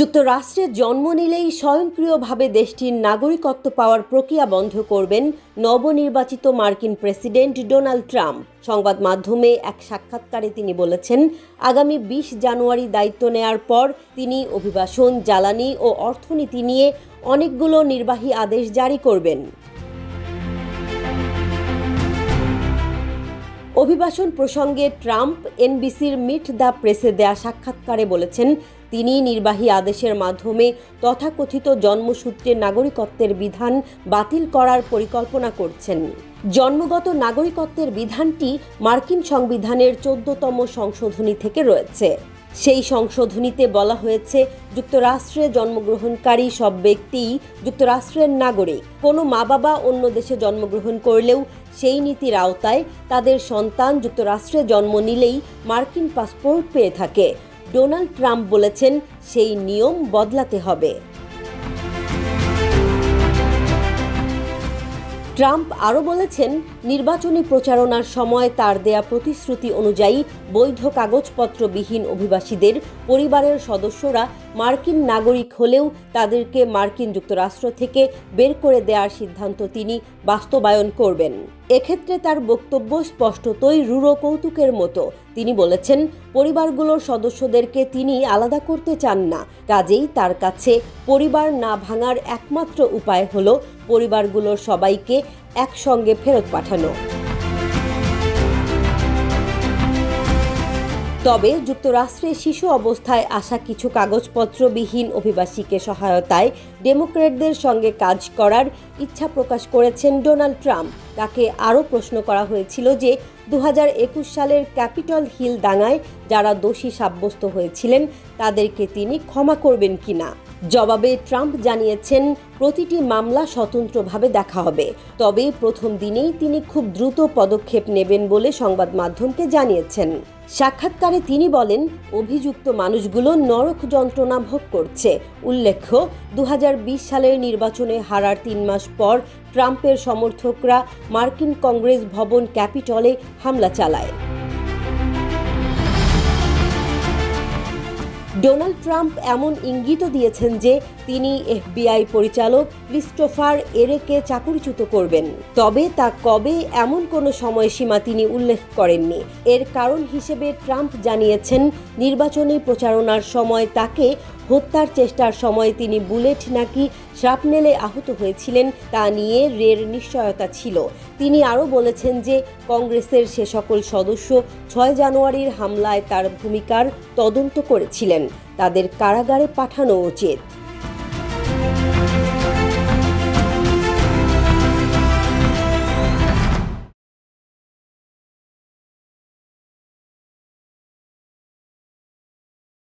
যুক্তরাষ্ট্রে জন্ম নিলেই স্বয়ংক্রিয়ভাবে দেশটির নাগরিকত্ব পাওয়ার প্রক্রিয়া বন্ধ করবেন নবনির্বাচিত মার্কিন প্রেসিডেন্ট ডোনাল্ড ট্রাম্প। সংবাদ মাধ্যমে এক সাক্ষাৎকারে তিনি বলেছেন, আগামী ২০ জানুয়ারি দায়িত্ব নেয়ার পর তিনি অভিবাসন, জ্বালানি ও অর্থনীতি নিয়ে অনেকগুলো নির্বাহী আদেশ জারি করবেন। অভিবাসন প্রসঙ্গে ট্রাম্প এনবিসির মিট দ্য প্রেসে দেয়া সাক্ষাৎকারে বলেছেন, তিনি নির্বাহী আদেশের মাধ্যমে তথাকথিত জন্মসূত্রে নাগরিকত্বের বিধান বাতিল করার পরিকল্পনা করছেন। জন্মগত নাগরিকত্বের বিধানটি মার্কিন সংবিধানের ১৪তম সংশোধনী থেকে রয়েছে। সেই সংশোধনীতে বলা হয়েছে, যুক্তরাষ্ট্রে জন্মগ্রহণকারী সব ব্যক্তিই যুক্তরাষ্ট্রের নাগরিক। কোনো মা বাবা অন্য দেশে জন্মগ্রহণ করলেও সেই নীতির আওতায় তাদের সন্তান যুক্তরাষ্ট্রে জন্ম নিলেই মার্কিন পাসপোর্ট পেয়ে থাকে। ডোনাল্ড ট্রাম্প বলেছেন, সেই নিয়ম বদলাতে হবে। ট্রাম্প আরও বলেছেন, নির্বাচনী প্রচারণার সময় তার দেয়া প্রতিশ্রুতি অনুযায়ী বৈধ কাগজপত্রবিহীন অভিবাসীদের পরিবারের সদস্যরা মার্কিন নাগরিক হলেও তাদেরকে মার্কিন যুক্তরাষ্ট্র থেকে বের করে দেওয়ার সিদ্ধান্ত তিনি বাস্তবায়ন করবেন। এক্ষেত্রে তার বক্তব্য স্পষ্টতই রূঢ় কৌতুকের মতো। তিনি বলেছেন, পরিবারগুলোর সদস্যদেরকে তিনি আলাদা করতে চান না। কাজেই তার কাছে পরিবার না ভাঙার একমাত্র উপায় হলো পরিবারগুলোর সবাইকে একসঙ্গে ফেরত পাঠানো। তবে যুক্তরাষ্ট্রে শিশু অবস্থায় আসা কিছু কাগজপত্রবিহীন অভিবাসীকে সহায়তায় ডেমোক্র্যাটদের সঙ্গে কাজ করার ইচ্ছা প্রকাশ করেছেন ডোনাল্ড ট্রাম্প। তাকে আরও প্রশ্ন করা হয়েছিল যে ২০২১ সালের ক্যাপিটল হিল দাঙ্গায় যারা দোষী সাব্যস্ত হয়েছিলেন তাদেরকে তিনি ক্ষমা করবেন কিনা। জবাবে ট্রাম্প জানিয়েছেন, প্রতিটি মামলা স্বতন্ত্রভাবে দেখা হবে। তবে প্রথম দিনেই তিনি খুব দ্রুত পদক্ষেপ নেবেন বলে সংবাদ মাধ্যমকে জানিয়েছেন। সাক্ষাৎকারে তিনি বলেন, অভিযুক্ত মানুষগুলো নরক যন্ত্রণা ভোগ করছে। উল্লেখ্য, ২০২০ সালের নির্বাচনে হারার ৩ মাস পর ট্রাম্পের সমর্থকরা মার্কিন কংগ্রেস ভবন ক্যাপিটলে হামলা চালায়। ডোনাল্ড ট্রাম্প এমন ইঙ্গিতও দিয়েছেন যে তিনি এফবিআই পরিচালক ক্রিস্টোফার এরেকে চাকরিচ্যুত করবেন। তবে তা কবে এমন কোনো সময়সীমা তিনি উল্লেখ করেননি। এর কারণ হিসেবে ট্রাম্প জানিয়েছেন, নির্বাচনী প্রচারণার সময় তাকে হত্যার চেষ্টার সময় তিনি বুলেট নাকি শ্রাপনেলে আহত হয়েছিলেন তা নিয়ে রের নিশ্চয়তা ছিল। তিনি আরও বলেছেন যে কংগ্রেসের সে সকল সদস্য ৬ জানুয়ারির হামলায় তার ভূমিকার তদন্ত করেছিলেন। তাদের কারাগারে পাঠানো উচিত।